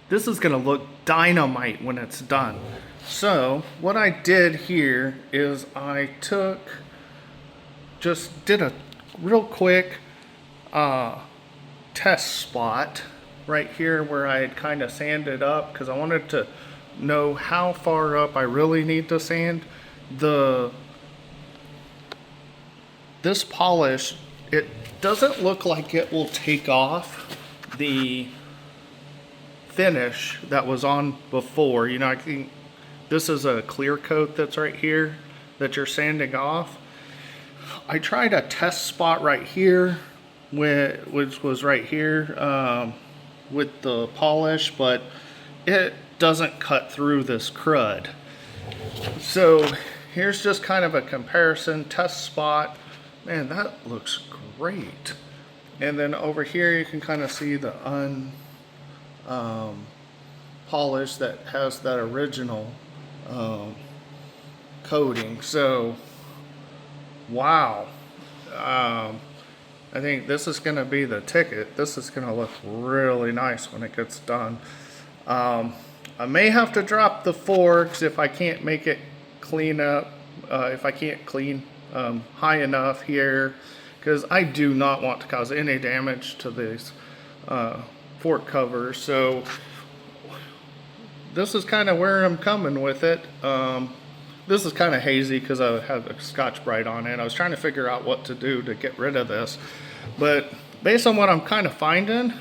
This is gonna look dynamite when it's done. So what I did here is I just did a real quick test spot right here where I had kind of sanded up because I wanted to know how far up I really need to sand. This polish, it doesn't look like it will take off the finish that was on before. You know, this is a clear coat that's right here that you're sanding off. I tried a test spot right here, which was right here with the polish, but it doesn't cut through this crud. So here's just kind of a comparison test spot. Man, that looks great. And then over here you can kind of see the polish that has that original coating. So wow, I think this is going to be the ticket. This is going to look really nice when it gets done. I may have to drop the forks if I can't make it clean up, if I can't clean high enough here, because I do not want to cause any damage to these fork covers. So this is kind of where I'm coming with it. This is kind of hazy because I had a Scotch-Brite on it. I was trying to figure out what to do to get rid of this, but based on what I'm kind of finding,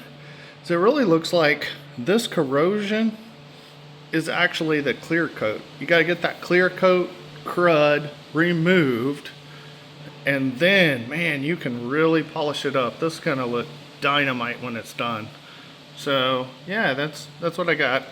it really looks like this corrosion is actually the clear coat. You got to get that clear coat crud removed, and then, man, you can really polish it up. This is gonna look dynamite when it's done. So yeah, that's what I got.